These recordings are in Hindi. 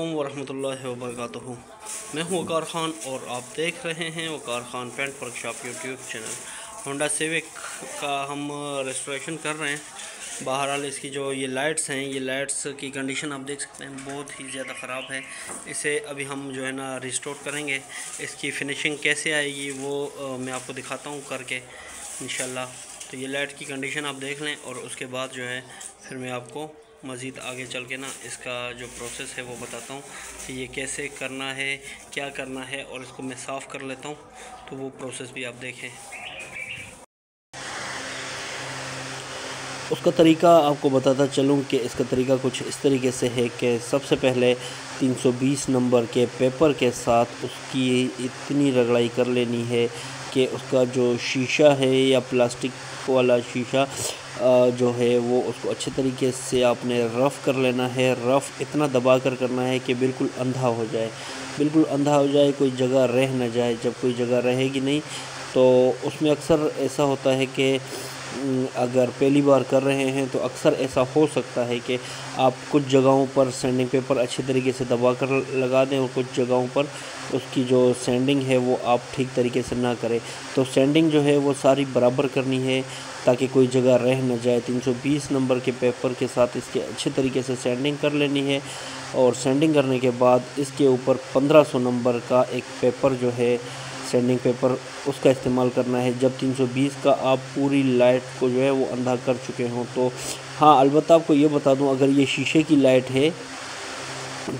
वरहमतुल्लाहि वबरकातुहू। मैं हूँ वकार ख़ान और आप देख रहे हैं Waqar Khan paint workshop YouTube channel. Honda Civic का हम रेस्टोरेशन कर रहे हैं। बहरहाल इसकी जो ये लाइट्स हैं, ये लाइट्स की कंडीशन आप देख सकते हैं बहुत ही ज़्यादा ख़राब है। इसे अभी हम जो है ना रिस्टोर करेंगे। इसकी फिनिशिंग कैसे आएगी वो मैं आपको दिखाता हूँ करके इंशाल्लाह। तो ये लाइट की कंडीशन आप देख लें और उसके बाद जो है फिर मैं आपको मज़ीद आगे चल के ना इसका जो प्रोसेस है वो बताता हूँ कि ये कैसे करना है, क्या करना है, और इसको मैं साफ़ कर लेता हूँ तो वो प्रोसेस भी आप देखें। उसका तरीका आपको बताता चलूँ कि इसका तरीका कुछ इस तरीके से है कि सबसे पहले 320 नंबर के पेपर के साथ उसकी इतनी रगड़ाई कर लेनी है कि उसका जो शीशा है या प्लास्टिक वाला शीशा जो है वो उसको अच्छे तरीके से आपने रफ़ कर लेना है। रफ़ इतना दबा कर करना है कि बिल्कुल अंधा हो जाए, बिल्कुल अंधा हो जाए, कोई जगह रह न जाए। जब कोई जगह रहेगी नहीं तो उसमें अक्सर ऐसा होता है कि अगर पहली बार कर रहे हैं तो अक्सर ऐसा हो सकता है कि आप कुछ जगहों पर सैंडिंग पेपर अच्छी तरीके से दबा कर लगा दें और कुछ जगहों पर उसकी जो सैंडिंग है वो आप ठीक तरीके से ना करें। तो सैंडिंग जो है वो सारी बराबर करनी है ताकि कोई जगह रह न जाए। 320 नंबर के पेपर के साथ इसके अच्छे तरीके से सैंडिंग कर लेनी है और सैंडिंग करने के बाद इसके ऊपर 1500 नंबर का एक पेपर जो है सैंडिंग पेपर उसका इस्तेमाल करना है। जब 320 का आप पूरी लाइट को जो है वो अंधा कर चुके हों तो हाँ, अलबत्ता आपको ये बता दूं, अगर ये शीशे की लाइट है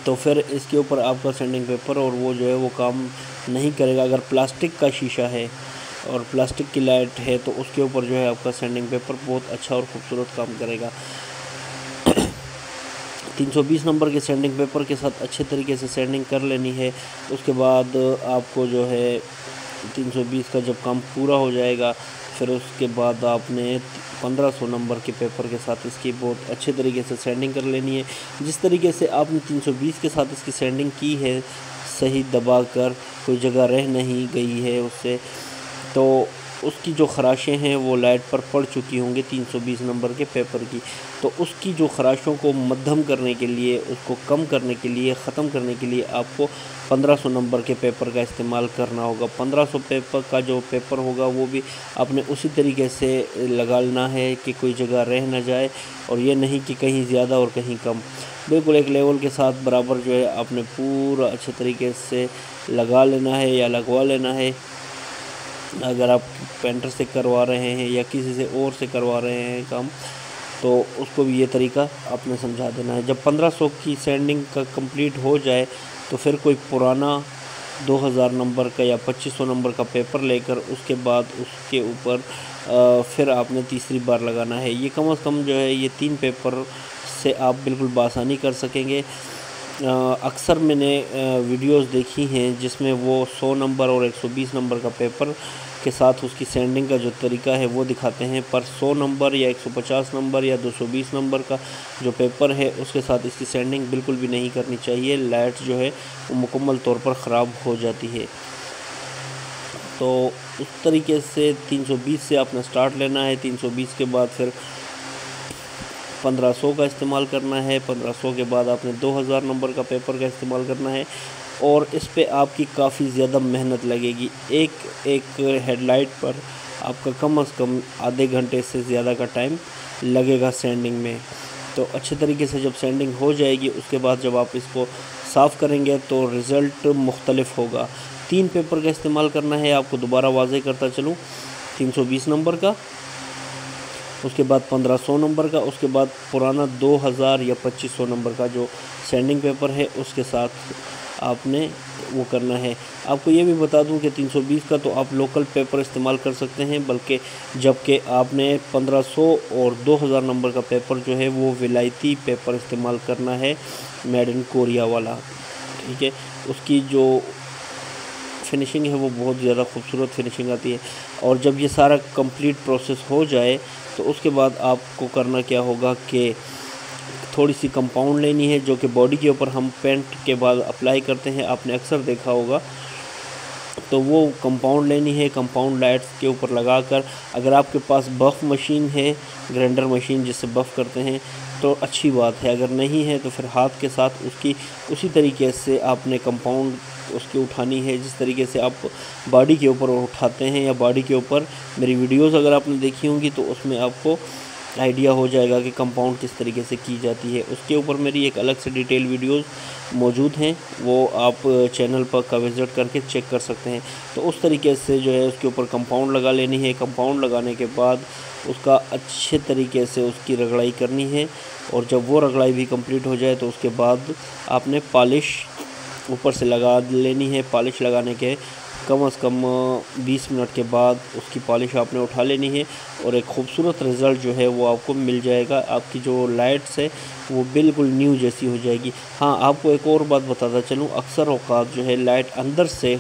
तो फिर इसके ऊपर आपका सैंडिंग पेपर और वो जो है वो काम नहीं करेगा। अगर प्लास्टिक का शीशा है और प्लास्टिक की लाइट है तो उसके ऊपर जो है आपका सैंडिंग पेपर बहुत अच्छा और ख़ूबसूरत काम करेगा। 320 नंबर के सैंडिंग पेपर के साथ अच्छे तरीके से सैंडिंग कर लेनी है। उसके बाद आपको जो है 320 का जब काम पूरा हो जाएगा फिर उसके बाद आपने 1500 नंबर के पेपर के साथ इसकी बहुत अच्छे तरीके से सैंडिंग कर लेनी है। जिस तरीके से आपने 320 के साथ इसकी सैंडिंग की है, सही दबा कर, कोई जगह रह नहीं गई है उससे, तो उसकी जो ख़राशें हैं वो लाइट पर पड़ चुकी होंगी 320 नंबर के पेपर की। तो उसकी जो ख़राशों को मद्धम करने के लिए, उसको कम करने के लिए, ख़त्म करने के लिए आपको 1500 नंबर के पेपर का इस्तेमाल करना होगा। 1500 पेपर का जो पेपर होगा वो भी आपने उसी तरीके से लगाना है कि कोई जगह रह ना जाए और ये नहीं कि कहीं ज़्यादा और कहीं कम। बिल्कुल एक लेवल के साथ बराबर जो है आपने पूरा अच्छे तरीके से लगा लेना है या लगवा लेना है। अगर आप पेंटर से करवा रहे हैं या किसी से और से करवा रहे हैं काम तो उसको भी ये तरीका आपने समझा देना है। जब 1500 की सैंडिंग का कंप्लीट हो जाए तो फिर कोई पुराना 2000 नंबर का या 2500 नंबर का पेपर लेकर उसके बाद उसके ऊपर फिर आपने तीसरी बार लगाना है। ये कम से कम जो है ये 3 पेपर से आप बिल्कुल बासानी कर सकेंगे। अक्सर मैंने वीडियोस देखी हैं जिसमें वो 100 नंबर और 120 नंबर का पेपर के साथ उसकी सैंडिंग का जो तरीका है वो दिखाते हैं, पर 100 नंबर या 150 नंबर या 220 नंबर का जो पेपर है उसके साथ इसकी सैंडिंग बिल्कुल भी नहीं करनी चाहिए। लाइट जो है वो मुकम्मल तौर पर ख़राब हो जाती है। तो उस तरीके से 320 से आपने स्टार्ट लेना है। 320 के बाद फिर 1500 का इस्तेमाल करना है। 1500 के बाद आपने 2000 नंबर का पेपर का इस्तेमाल करना है और इस पे आपकी काफ़ी ज़्यादा मेहनत लगेगी। एक हेडलाइट पर आपका कम से कम आधे घंटे से ज़्यादा का टाइम लगेगा सैंडिंग में। तो अच्छे तरीके से जब सैंडिंग हो जाएगी उसके बाद जब आप इसको साफ़ करेंगे तो रिज़ल्ट मुख्तलिफ होगा। 3 पेपर का इस्तेमाल करना है आपको, दोबारा वाज़ेह करता चलूँ। 320 नंबर का, उसके बाद 1500 नंबर का, उसके बाद पुराना 2000 या 2500 नंबर का जो सैंडिंग पेपर है उसके साथ आपने वो करना है। आपको ये भी बता दूं कि 320 का तो आप लोकल पेपर इस्तेमाल कर सकते हैं, बल्कि जबकि आपने 1500 और 2000 नंबर का पेपर जो है वो विलायती पेपर इस्तेमाल करना है, मेड इन कोरिया वाला। ठीक है, उसकी जो फिनिशिंग है वो बहुत ज़्यादा खूबसूरत फिनिशिंग आती है। और जब ये सारा कंप्लीट प्रोसेस हो जाए तो उसके बाद आपको करना क्या होगा कि थोड़ी सी कंपाउंड लेनी है जो कि बॉडी के ऊपर हम पेंट के बाद अप्लाई करते हैं, आपने अक्सर देखा होगा। तो वो कंपाउंड लेनी है, कंपाउंड लाइट्स के ऊपर लगाकर, अगर आपके पास बफ़ मशीन है, ग्राइंडर मशीन जिससे बफ़ करते हैं, तो अच्छी बात है, अगर नहीं है तो फिर हाथ के साथ उसकी उसी तरीके से आपने कंपाउंड उसकी उठानी है जिस तरीके से आप बॉडी के ऊपर उठाते हैं, या बॉडी के ऊपर मेरी वीडियोस अगर आपने देखी होंगी तो उसमें आपको आइडिया हो जाएगा कि कंपाउंड किस तरीके से की जाती है। उसके ऊपर मेरी एक अलग से डिटेल वीडियोस मौजूद हैं, वो आप चैनल पर का विज़िट करके चेक कर सकते हैं। तो उस तरीके से जो है उसके ऊपर कंपाउंड लगा लेनी है। कंपाउंड लगाने के बाद उसका अच्छे तरीके से उसकी रगड़ाई करनी है, और जब वो रगड़ाई भी कंप्लीट हो जाए तो उसके बाद आपने पॉलिश ऊपर से लगा लेनी है। पॉलिश लगाने के कम से कम 20 मिनट के बाद उसकी पॉलिश आपने उठा लेनी है, और एक खूबसूरत रिज़ल्ट जो है वो आपको मिल जाएगा। आपकी जो लाइट्स है वो बिल्कुल न्यू जैसी हो जाएगी। हाँ, आपको एक और बात बताता चलूँ, अक्सर औक़ात जो है लाइट अंदर से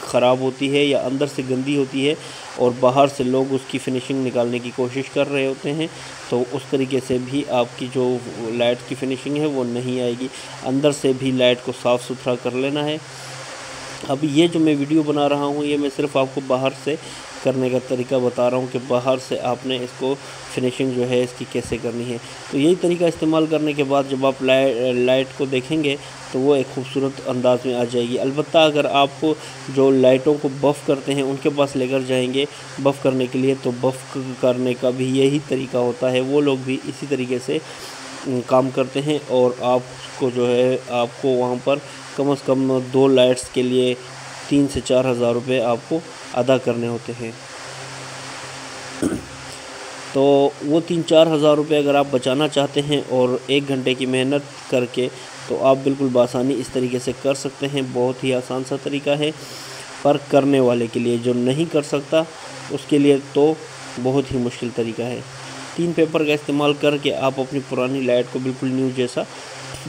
ख़राब होती है या अंदर से गंदी होती है, और बाहर से लोग उसकी फ़िनिशिंग निकालने की कोशिश कर रहे होते हैं, तो उस तरीके से भी आपकी जो लाइट की फ़िनिशिंग है वो नहीं आएगी। अंदर से भी लाइट को साफ़ सुथरा कर लेना है। अब ये जो मैं वीडियो बना रहा हूँ ये मैं सिर्फ आपको बाहर से करने का तरीका बता रहा हूँ कि बाहर से आपने इसको फिनिशिंग जो है इसकी कैसे करनी है। तो यही तरीका इस्तेमाल करने के बाद जब आप लाइट को देखेंगे तो वो एक खूबसूरत अंदाज में आ जाएगी। अलबत्ता अगर आप जो लाइटों को बफ़ करते हैं उनके पास लेकर जाएंगे बफ़ करने के लिए, तो बफ़ करने का भी यही तरीका होता है। वो लोग भी इसी तरीके से काम करते हैं, और आपको जो है आपको वहाँ पर कम से कम 2 लाइट्स के लिए 3 से 4 हज़ार रुपये आपको अदा करने होते हैं। तो वो 3-4 हज़ार रुपये अगर आप बचाना चाहते हैं और 1 घंटे की मेहनत करके, तो आप बिल्कुल बासानी इस तरीके से कर सकते हैं। बहुत ही आसान सा तरीका है, पर करने वाले के लिए, जो नहीं कर सकता उसके लिए तो बहुत ही मुश्किल तरीका है। 3 पेपर का इस्तेमाल करके आप अपनी पुरानी लाइट को बिल्कुल न्यू जैसा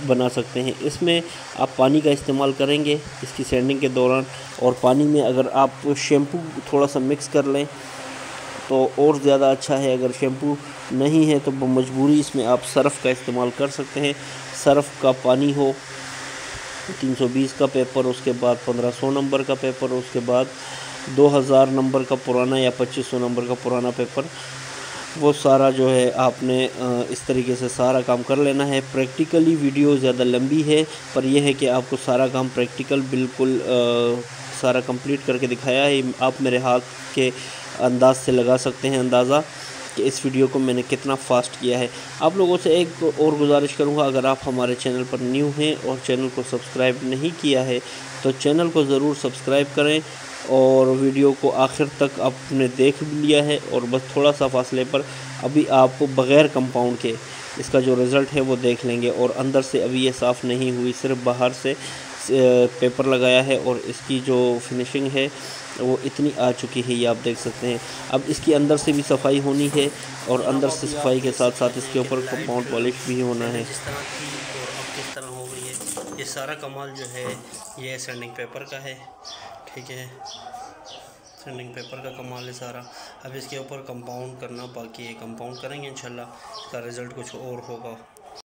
बना सकते हैं। इसमें आप पानी का इस्तेमाल करेंगे इसकी सैंडिंग के दौरान, और पानी में अगर आप शैम्पू थोड़ा सा मिक्स कर लें तो और ज़्यादा अच्छा है। अगर शैम्पू नहीं है तो मजबूरी इसमें आप सर्फ़ का इस्तेमाल कर सकते हैं। सर्फ़ का पानी हो, 320 का पेपर, उसके बाद 1500 नंबर का पेपर, उसके बाद 2000 नंबर का पुराना या 2500 नंबर का पुराना पेपर, वो सारा जो है आपने इस तरीके से सारा काम कर लेना है। प्रैक्टिकली वीडियो ज़्यादा लंबी है, पर यह है कि आपको सारा काम प्रैक्टिकल बिल्कुल सारा कंप्लीट करके दिखाया है। आप मेरे हाथ के अंदाज़ से लगा सकते हैं अंदाज़ा कि इस वीडियो को मैंने कितना फ़ास्ट किया है। आप लोगों से एक और गुजारिश करूंगा, अगर आप हमारे चैनल पर न्यू हैं और चैनल को सब्सक्राइब नहीं किया है तो चैनल को ज़रूर सब्सक्राइब करें, और वीडियो को आखिर तक आपने देख भी लिया है, और बस थोड़ा सा फासले पर अभी आप बग़ैर कंपाउंड के इसका जो रिज़ल्ट है वो देख लेंगे। और अंदर से अभी ये साफ़ नहीं हुई, सिर्फ बाहर से पेपर लगाया है, और इसकी जो फिनिशिंग है वो इतनी आ चुकी है, ये आप देख सकते हैं। अब इसकी अंदर से भी सफाई होनी है, और अंदर से सफाई के साथ साथ इसके ऊपर कंपाउंड पॉलिश भी होना है। जिस तरह थी और अब किस तरह हो गई है, ये सारा कमाल जो है ये सैंडिंग पेपर का है। ठीक है, सैंडिंग पेपर का कमाल है सारा। अब इसके ऊपर कंपाउंड करना बाकी है, कंपाउंड करेंगे इंशाल्लाह, इसका रिज़ल्ट कुछ और होगा।